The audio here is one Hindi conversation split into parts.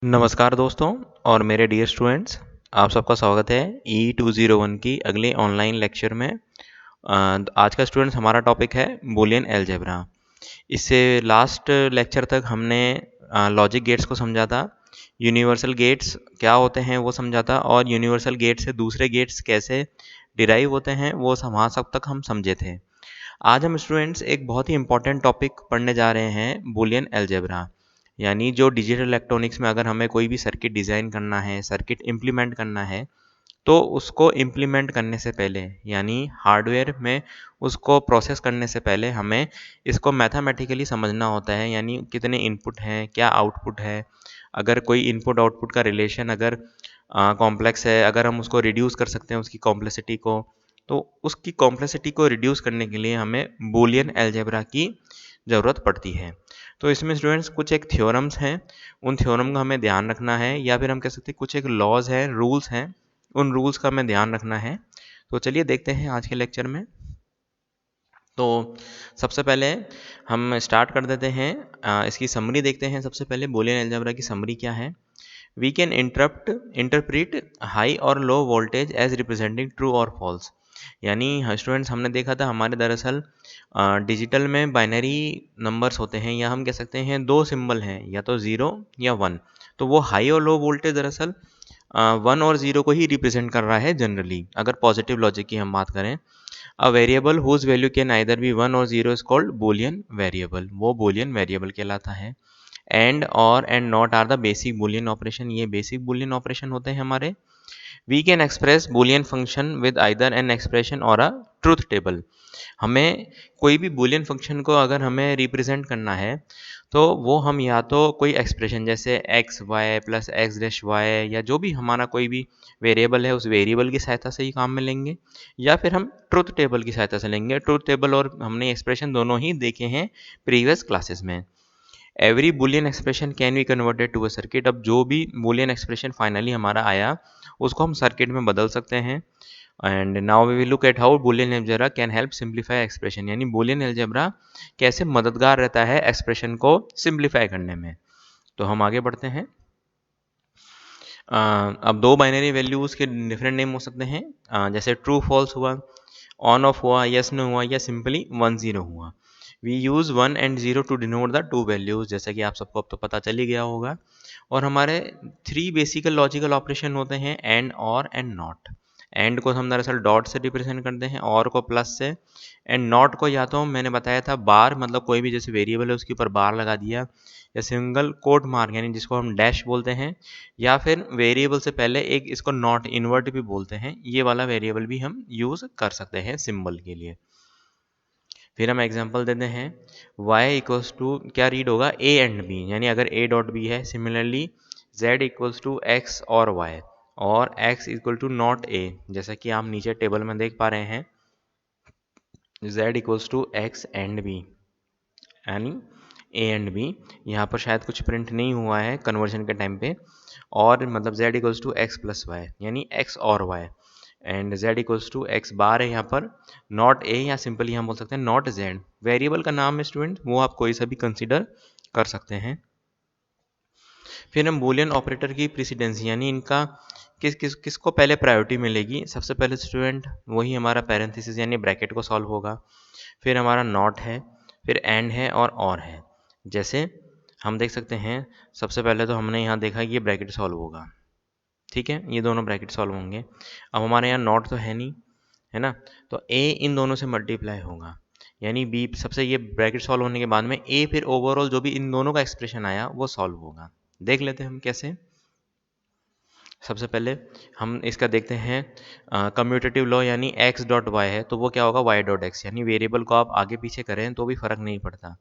नमस्कार दोस्तों और मेरे डियर स्टूडेंट्स, आप सबका स्वागत है E201 की अगले ऑनलाइन लेक्चर में। आज का स्टूडेंट्स हमारा टॉपिक है बूलियन अलजेब्रा। इससे लास्ट लेक्चर तक हमने लॉजिक गेट्स को समझा था, यूनिवर्सल गेट्स क्या होते हैं वो समझा था, और यूनिवर्सल गेट से दूसरे गेट्स कैसे डिराइव होते हैं वो वहाँ सब तक हम समझे थे। आज हम स्टूडेंट्स एक बहुत ही इंपॉर्टेंट टॉपिक पढ़ने जा रहे हैं, बूलियन अलजेब्रा। यानी जो डिजिटल इलेक्ट्रॉनिक्स में अगर हमें कोई भी सर्किट डिज़ाइन करना है, सर्किट इम्प्लीमेंट करना है, तो उसको इम्प्लीमेंट करने से पहले यानी हार्डवेयर में उसको प्रोसेस करने से पहले हमें इसको मैथमेटिकली समझना होता है। यानी कितने इनपुट हैं, क्या आउटपुट है, अगर कोई इनपुट आउटपुट का रिलेशन अगर कॉम्प्लेक्स है, अगर हम उसको रिड्यूस कर सकते हैं उसकी कॉम्प्लेक्सिटी को, तो उसकी कॉम्प्लेक्सिटी को रिड्यूस करने के लिए हमें बूलियन अलजेब्रा की ज़रूरत पड़ती है। तो इसमें स्टूडेंट्स कुछ एक थ्योरम्स हैं, उन थ्योरम का हमें ध्यान रखना है, या फिर हम कह सकते हैं कुछ एक लॉज हैं, रूल्स हैं, उन रूल्स का हमें ध्यान रखना है। तो चलिए देखते हैं आज के लेक्चर में। तो सबसे पहले हम स्टार्ट कर देते हैं, इसकी समरी देखते हैं। सबसे पहले बूलियन अलजेब्रा की समरी क्या है। वी कैन इंटरप्रेट हाई और low voltage as representing true और फॉल्स। यानी स्टूडेंट्स हमने देखा था हमारे दरअसल डिजिटल में बाइनरी नंबर्स होते हैं, या हम कह सकते हैं दो सिंबल हैं, या तो ज़ीरो या वन। तो वो हाई और लो वोल्टेज दरअसल वन और ज़ीरो को ही रिप्रेजेंट कर रहा है जनरली, अगर पॉजिटिव लॉजिक की हम बात करें। A variable whose value can either be one और zero is called Boolean variable, वो बूलियन वेरिएबल कहलाता है। एंड और and not are the basic Boolean operation, ये बेसिक बूलियन ऑपरेशन होते हैं हमारे। We can express Boolean function with either an expression और अ ट्रूथ टेबल। हमें कोई भी बूलियन फंक्शन को अगर हमें रिप्रेजेंट करना है, तो वो हम या तो कोई एक्सप्रेशन जैसे x y plus x dash y, या जो भी हमारा कोई भी वेरिएबल है उस वेरिएबल की सहायता से ही काम में लेंगे, या फिर हम ट्रूथ टेबल की सहायता से लेंगे। ट्रूथ टेबल और हमने एक्सप्रेशन दोनों ही देखे हैं प्रीवियस क्लासेस में। Every Boolean expression can be converted to a circuit. अब जो भी बुलियन एक्सप्रेशन फाइनली हमारा आया उसको हम सर्किट में बदल सकते हैं। And now we will look at how Boolean algebra can help simplify expression. यानी बूलियन अलजेब्रा कैसे मददगार रहता है एक्सप्रेशन को सिंप्लीफाई करने में। तो हम आगे बढ़ते हैं। अब दो बाइनरी वैल्यूज़ के डिफरेंट नेम हो सकते हैं, जैसे ट्रू फॉल्स हुआ, ऑन ऑफ हुआ, यस नो हुआ, या सिंपली वन जीरो हुआ। We use one and zero to denote the two values, जैसा कि आप सबको अब तो पता चल ही गया होगा। और हमारे थ्री बेसिकल लॉजिकल ऑपरेशन होते हैं, एंड, और एंड नॉट। एंड को हम दरअसल डॉट से रिप्रेजेंट करते हैं, और को प्लस से, एंड नॉट को या तो मैंने बताया था बार, मतलब कोई भी जैसे वेरिएबल है उसके ऊपर बार लगा दिया, या सिंगल कोट मार्क यानी जिसको हम डैश बोलते हैं, या फिर वेरिएबल से पहले एक इसको नॉट इन्वर्ट भी बोलते हैं, ये वाला वेरिएबल भी हम यूज़ कर सकते हैं सिंबल के लिए। फिर हम एग्जांपल देते हैं, y इक्वल्स टू क्या रीड होगा, a एंड b, यानी अगर a डॉट b है, similarly z equals to x और y, और x equal to not a, जैसा कि आप नीचे टेबल में देख पा रहे हैं, z equals to x and b, यानी a एंड b। यहाँ पर शायद कुछ प्रिंट नहीं हुआ है कन्वर्जन के टाइम पे, और मतलब z equals to x plus y, यानी x और y, and z equals to x bar है यहाँ पर, नॉट a, या सिंपली हम बोल सकते हैं नॉट z। वेरिएबल का नाम है स्टूडेंट, वो आप कोई सा भी कंसिडर कर सकते हैं। फिर हम बूलियन ऑपरेटर की प्रेसिडेंसी, यानी इनका किसको पहले प्रायोरिटी मिलेगी। सबसे पहले स्टूडेंट वही हमारा पैरेंथेसिस यानी ब्रैकेट को सॉल्व होगा, फिर हमारा नॉट है, फिर एंड है, और है। जैसे हम देख सकते हैं, सबसे पहले तो हमने यहाँ देखा कि ये ब्रैकेट सॉल्व होगा, ठीक है, ये दोनों ब्रैकेट सॉल्व होंगे। अब हमारे यहाँ नॉट तो है नहीं, है ना, तो a इन दोनों से मल्टीप्लाई होगा, यानी b सबसे, ये ब्रैकेट सॉल्व होने के बाद में a फिर ओवरऑल जो भी इन दोनों का एक्सप्रेशन आया वो सॉल्व होगा। देख लेते हैं हम कैसे। सबसे पहले हम इसका देखते हैं कम्यूटेटिव लॉ, यानी x डॉट वाई है तो वो क्या होगा y डॉट x, यानी वेरिएबल को आप आगे पीछे करें तो भी फर्क नहीं पड़ता,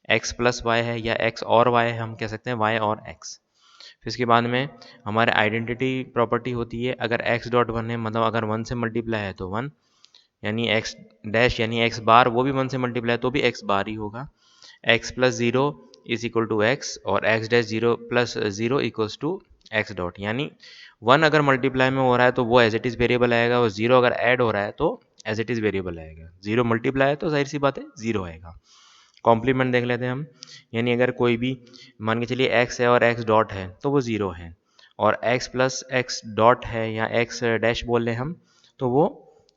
x प्लस वाई है या x और y है, हम कह सकते हैं y और x। फिर इसके बाद में हमारे आइडेंटिटी प्रॉपर्टी होती है, अगर x डॉट वन है मतलब अगर वन से मल्टीप्लाई है तो वन, यानी x डैश यानी x बार वो भी वन से मल्टीप्लाई तो भी x बार ही होगा। x plus zero is equal to x, और x dash zero plus zero equals to x dot, यानी वन अगर मल्टीप्लाई में हो रहा है तो वो एज इट इज़ वेरिएबल आएगा, और ज़ीरो अगर ऐड हो रहा है तो एज इट इज़ वेरिएबल आएगा। ज़ीरो मल्टीप्लाई है तो जाहिर सी बात है ज़ीरो आएगा। कॉम्प्लीमेंट देख लेते हैं हम, यानी अगर कोई भी मान के चलिए x है और x डॉट है तो वो 0 है, और x प्लस x डॉट है या x डैश बोल लें हम तो वो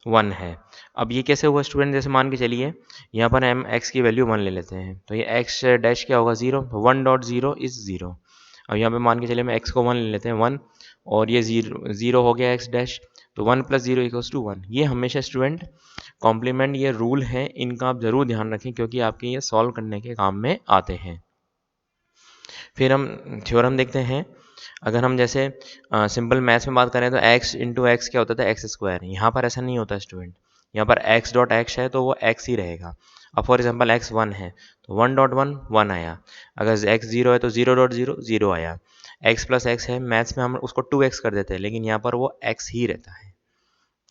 1 है। अब ये कैसे हुआ स्टूडेंट, जैसे मान के चलिए यहाँ पर हम x की वैल्यू 1 ले लेते हैं तो ये x डैश क्या होगा 0, 1 डॉट 0 इज़ 0। अब यहाँ पे मान के चलिए हम x को 1 ले लेते हैं 1, और ये 0 हो गया x डैश, तो 1 प्लस 0 इक्वल्स टू 1। ये हमेशा स्टूडेंट कॉम्प्लीमेंट ये रूल है, इनका आप ज़रूर ध्यान रखें क्योंकि आपके ये सॉल्व करने के काम में आते हैं। फिर हम थ्योरम देखते हैं। अगर हम जैसे सिंपल मैथ्स में बात करें तो x इंटू एक्स क्या होता था एक्स स्क्वायर, यहाँ पर ऐसा नहीं होता स्टूडेंट, यहाँ पर x डॉट एक्स है तो वो x ही रहेगा। अब फॉर एग्जांपल x 1 है तो 1 डॉट 1 1 आया, अगर x 0 है तो 0 डॉट 0 0 आया। x प्लस एक्स है, मैथ्स में हम उसको 2x कर देते हैं लेकिन यहाँ पर वो x ही रहता है।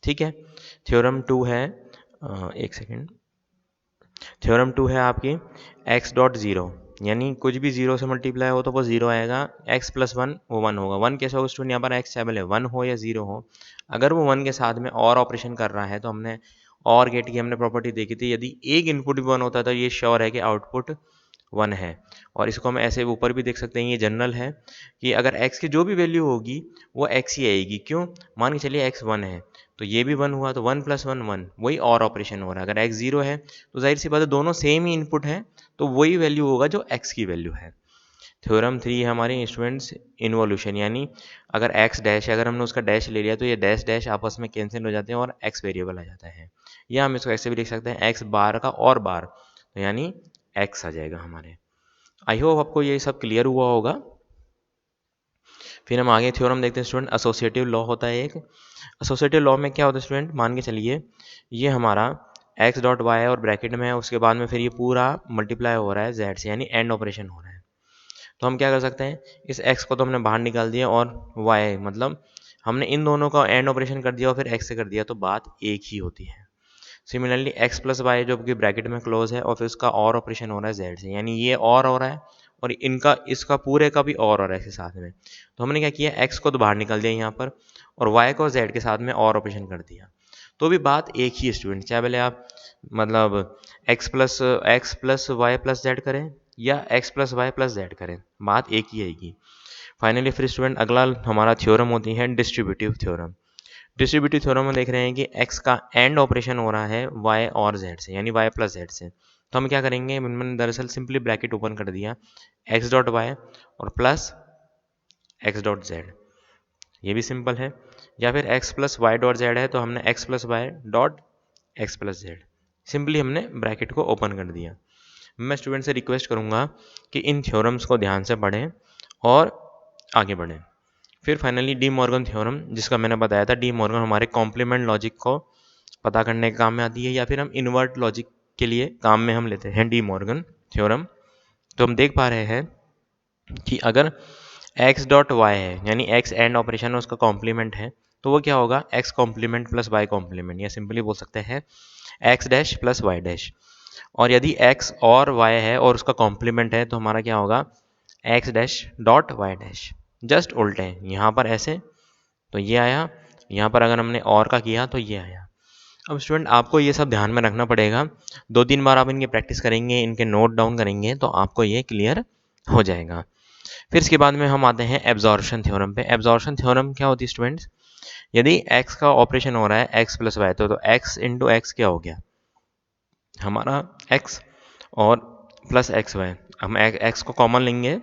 ठीक है, थ्योरम 2 है, एक सेकेंड, थ्योरम 2 है आपकी x डॉट ज़ीरो, यानी कुछ भी जीरो से मल्टीप्लाई हो तो वो जीरो आएगा, x प्लस वन वो वन होगा। वन कैसे होगा स्टूडेंट, यहाँ पर x टेबल है, वन हो या जीरो हो, अगर वो वन के साथ में और ऑपरेशन कर रहा है तो हमने और गेट की हमने प्रॉपर्टी देखी थी, यदि एक इनपुट भी वन होता है तो ये श्योर है कि आउटपुट वन है। और इसको हम ऐसे ऊपर भी देख सकते हैं, ये जनरल है कि अगर x की जो भी वैल्यू होगी वो x ही आएगी। क्यों, मान के चलिए x वन है तो ये भी वन हुआ, तो वन प्लस वन वन, वही और ऑपरेशन हो रहा है। अगर x जीरो है तो जाहिर सी बात है दोनों सेम ही इनपुट है तो वही वैल्यू होगा जो x की वैल्यू है। थ्योरम 3 है हमारे स्टूडेंट्स इन्वोल्यूशन, यानी अगर x डैश है, अगर हमने उसका डैश ले लिया तो ये डैश डैश आपस में कैंसिल हो जाते हैं और x वेरिएबल आ जाता है, या हम इसको ऐसे भी लिख सकते हैं x बार का और बार, तो यानी x आ जाएगा हमारे। आई होप आपको ये सब क्लियर हुआ होगा। फिर हम आगे थ्योरम देखते हैं स्टूडेंट, एसोसिएटिव लॉ होता है एक। एसोसिएटिव लॉ में क्या होता है स्टूडेंट, मान के चलिए ये हमारा x डॉट वाई है और ब्रैकेट में है, उसके बाद में फिर ये पूरा मल्टीप्लाई हो रहा है z से, यानी एंड ऑपरेशन हो रहा है। तो हम क्या कर सकते हैं, इस x को तो हमने बाहर निकाल दिया और y मतलब हमने इन दोनों का एंड ऑपरेशन कर दिया और फिर x से कर दिया, तो बात एक ही होती है। सिमिलरली x प्लस वाई जो कि ब्रैकेट में क्लोज है और फिर उसका और ऑपरेशन हो रहा है z से, यानी ये और हो रहा है और इनका इसका पूरे का भी और हो रहा है इसके साथ में। तो हमने क्या किया, x को तो बाहर निकाल दिया यहाँ पर और y को z के साथ में और ऑपरेशन कर दिया, तो भी बात एक ही स्टूडेंट, चाहे पहले आप मतलब x plus y plus z करें या x plus y plus z करें, बात एक ही आएगी। फाइनली फिर स्टूडेंट अगला हमारा थ्योरम होती है डिस्ट्रीब्यूटिव थ्योरम। डिस्ट्रीब्यूटिव थ्योरम में देख रहे हैं कि x का एंड ऑपरेशन हो रहा है y और z से, यानी y प्लस जेड से, तो हम क्या करेंगे, मैंने दरअसल सिंपली ब्रैकेट ओपन कर दिया, x डॉट वाई और प्लस x डॉट जेड, ये भी सिंपल है। या फिर x plus y dot z है तो हमने x plus y dot x plus z, simply हमने ब्रैकेट को ओपन कर दिया। मैं स्टूडेंट से रिक्वेस्ट करूंगा कि इन थ्योरम्स को ध्यान से पढ़ें और आगे बढ़ें। फिर फाइनली डी मॉर्गन थ्योरम, जिसका मैंने बताया था, डी मॉर्गन हमारे कॉम्प्लीमेंट लॉजिक को पता करने के काम में आती है, या फिर हम इन्वर्ट लॉजिक के लिए काम में हम लेते हैं डी मॉर्गन थ्योरम। तो हम देख पा रहे हैं कि अगर x डॉट वाई है, यानी x एंड ऑपरेशन है उसका कॉम्प्लीमेंट है, तो वो क्या होगा, x complement plus y complement, या सिंपली बोल सकते हैं x dash plus y dash. और यदि x और y है और उसका कॉम्प्लीमेंट है तो हमारा क्या होगा, x dash dot y dash, just उल्टे हैं, यहाँ पर ऐसे तो ये आया, यहाँ पर अगर हमने और का किया तो ये आया। अब स्टूडेंट आपको ये सब ध्यान में रखना पड़ेगा, 2-3 बार आप इनकी प्रैक्टिस करेंगे, इनके नोट डाउन करेंगे तो आपको ये क्लियर हो जाएगा। फिर इसके बाद में हम आते हैं एब्जॉर्प्शन थ्योरम पे। एब्जॉर्प्शन थ्योरम क्या होती है स्टूडेंट्स, यदि x का ऑपरेशन हो रहा है x प्लस वाई तो x इंटू एक्स क्या हो गया हमारा x और प्लस एक्स वाई, हम x को कॉमन लेंगे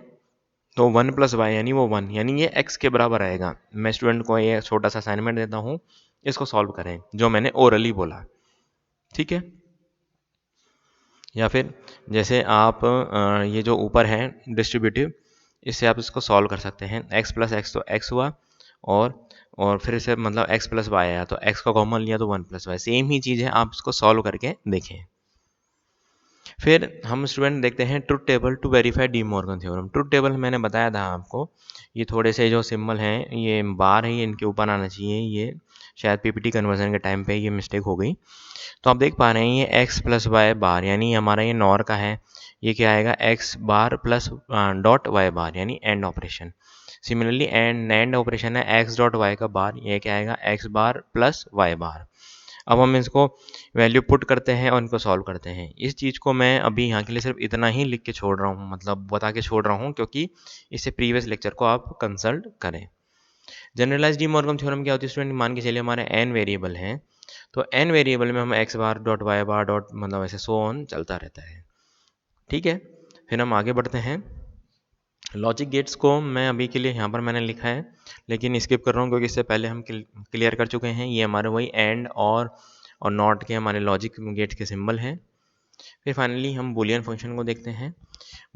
तो 1 प्लस वाई यानी वो 1, यानी ये x के बराबर आएगा। मैं स्टूडेंट को ये छोटा सा असाइनमेंट देता हूँ, इसको सॉल्व करें जो मैंने ओरली बोला, ठीक है। या फिर जैसे आप ये जो ऊपर है डिस्ट्रीब्यूटिव, इससे आप इसको सॉल्व कर सकते हैं, x प्लस एक्स तो x हुआ और फिर से मतलब x प्लस वाई आया तो x को कॉमन लिया तो 1 प्लस वाई, सेम ही चीज़ है, आप इसको सॉल्व करके देखें। फिर हम स्टूडेंट देखते हैं truth table to verify De Morgan theorem. Truth table मैंने बताया था आपको, ये थोड़े से जो सिंबल हैं ये बार है, ये इनके ऊपर आना चाहिए, ये शायद पीपीटी कन्वर्जन के टाइम पे ये मिस्टेक हो गई। तो आप देख पा रहे हैं ये x प्लस वाई बार, यानी हमारा ये नॉर का है, ये क्या आएगा x बार प्लस डॉट वाई बार, यानी and operation. Similarly and operation है x डॉट वाई का बार, ये क्या आएगा x बार प्लस वाई बार। अब हम इसको वैल्यू पुट करते हैं और इनको सॉल्व करते हैं। इस चीज़ को मैं अभी यहाँ के लिए सिर्फ इतना ही लिख के छोड़ रहा हूँ, मतलब बता के छोड़ रहा हूँ, क्योंकि इससे प्रीवियस लेक्चर को आप कंसल्ट करें। जनरलाइज डी मॉर्गन थ्योरम क्या होती है स्टूडेंट? मान के चलिए हमारे n वेरिएबल हैं, तो n वेरिएबल में हम x बार डॉट y बार डॉट मतलब ऐसे सो ऑन चलता रहता है। ठीक है, फिर हम आगे बढ़ते हैं। लॉजिक गेट्स को मैं अभी के लिए यहाँ पर मैंने लिखा है, लेकिन स्किप कर रहा हूँ क्योंकि इससे पहले हम क्लियर कर चुके हैं। ये हमारे वही एंड और नॉट के हमारे लॉजिक गेट्स के सिंबल हैं। फिर फाइनली हम बूलियन फंक्शन को देखते हैं।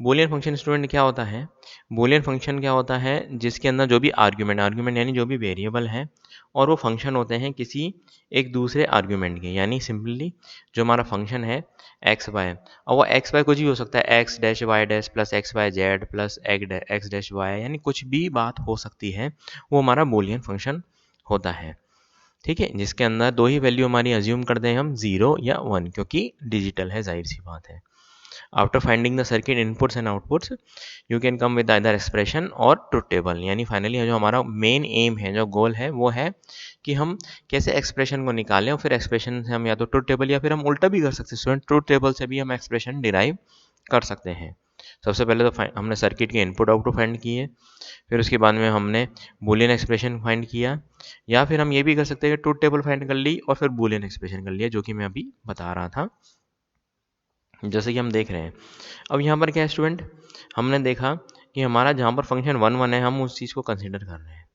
बूलियन फंक्शन स्टूडेंट क्या होता है? बूलियन फंक्शन क्या होता है? जिसके अंदर जो भी आर्ग्यूमेंट यानी जो भी वेरिएबल है और वो फंक्शन होते हैं किसी एक दूसरे आर्ग्यूमेंट के, यानी सिंपली जो हमारा फंक्शन है एक्स वाई, और वो एक्स वाई कुछ भी हो सकता है, x dash y dash plus x y z plus x dash y, यानी कुछ भी बात हो सकती है, वो हमारा बूलियन फंक्शन होता है। ठीक है, जिसके अंदर दो ही वैल्यू हमारी अज्यूम कर दें हम, 0 या 1, क्योंकि डिजिटल है, जाहिर सी बात है। After finding the circuit inputs and outputs you can come with either expression और ट्रुथ टेबल, यानी फाइनली जो हमारा मेन एम है, जो गोल है, वो है कि हम कैसे एक्सप्रेशन को निकालें और फिर एक्सप्रेशन से हम या तो ट्रुथ टेबल या फिर हम उल्टा भी कर सकते हैं स्टूडेंट, ट्रुथ टेबल से भी हम एक्सप्रेशन डिराइव कर सकते हैं। सबसे पहले तो हमने सर्किट के इनपुट आउटपुट फाइंड किए, फिर उसके बाद में हमने बूलियन एक्सप्रेशन फाइंड किया, या फिर हम ये भी कर सकते हैं कि ट्रुथ टेबल फाइंड कर ली और फिर बूलियन एक्सप्रेशन कर लिया, जो कि मैं अभी बता रहा था, जैसे कि हम देख रहे हैं। अब यहाँ पर क्या है स्टूडेंट, हमने देखा कि हमारा जहाँ पर फंक्शन 1 है, हम उस चीज़ को कंसिडर कर रहे हैं,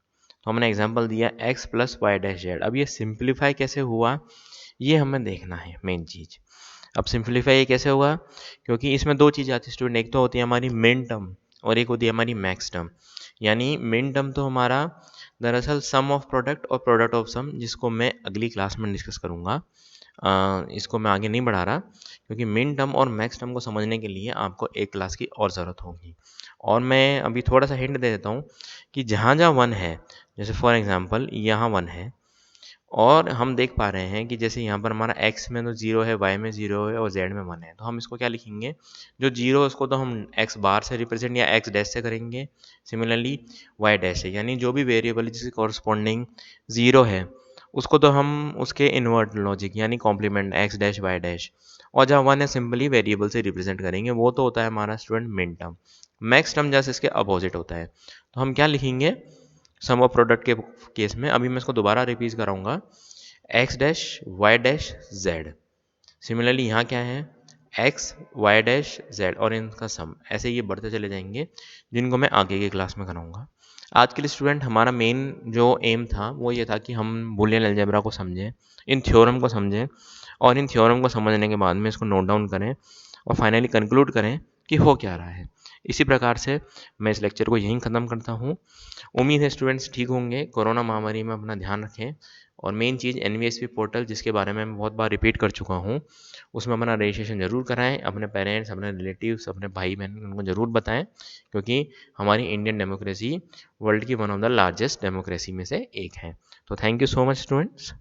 तो हमने एग्जांपल दिया x plus y dash z. अब ये सिंप्लीफाई कैसे हुआ, ये हमें देखना है मेन चीज़। अब सिंप्लीफाई ये कैसे हुआ, क्योंकि इसमें दो चीज़ आती है स्टूडेंट, एक तो होती है हमारी मिन टर्म और एक होती है हमारी मैक्स टर्म। यानी मिन टर्म तो हमारा दरअसल सम ऑफ प्रोडक्ट और प्रोडक्ट ऑफ सम, जिसको मैं अगली क्लास में डिस्कस करूँगा। इसको मैं आगे नहीं बढ़ा रहा, क्योंकि मिन टर्म और मैक्स टर्म को समझने के लिए आपको एक क्लास की और ज़रूरत होगी। और मैं अभी थोड़ा सा हिंट दे देता हूँ कि जहाँ जहाँ 1 है, जैसे फॉर एग्जांपल यहाँ 1 है, और हम देख पा रहे हैं कि जैसे यहाँ पर हमारा x में तो 0 है, y में 0 है और z में 1 है, तो हम इसको क्या लिखेंगे, जो 0 है उसको तो हम x बार से रिप्रेजेंट या x डैश से करेंगे, सिमिलरली y डैश से, यानी जो भी वेरिएबल जिसके कॉरस्पॉन्डिंग 0 है उसको तो हम उसके इन्वर्ट लॉजिक यानी complement x dash y dash, और जहाँ 1 है सिंपली वेरिएबल से रिप्रेजेंट करेंगे, वो तो होता है हमारा student min term. Max term जैसे इसके अपोजिट होता है, तो हम क्या लिखेंगे सम ऑफ प्रोडक्ट के केस में। अभी मैं इसको दोबारा रिपीट कराऊंगा, x dash y dash z, similarly यहाँ क्या है एक्स वाई डैश जेड और इनका सम, ऐसे ये बढ़ते चले जाएंगे, जिनको मैं आगे की क्लास में कराऊंगा। आज के लिए स्टूडेंट हमारा मेन जो एम था वो ये था कि हम बूलियन अलजेब्रा को समझें, इन थ्योरम को समझें, और इन थ्योरम को समझने के बाद में इसको नोट डाउन करें और फाइनली कंक्लूड करें कि हो क्या रहा है। इसी प्रकार से मैं इस लेक्चर को यहीं ख़त्म करता हूँ। उम्मीद है स्टूडेंट्स ठीक होंगे, कोरोना महामारी में अपना ध्यान रखें, और मेन चीज़ NVSP पोर्टल, जिसके बारे में मैं बहुत बार रिपीट कर चुका हूँ, उसमें अपना रजिस्ट्रेशन ज़रूर कराएं। अपने पेरेंट्स, अपने रिलेटिव्स, अपने भाई बहन उनको ज़रूर बताएं, क्योंकि हमारी इंडियन डेमोक्रेसी वर्ल्ड की one of the largest democracy में से एक है। तो thank you so much students.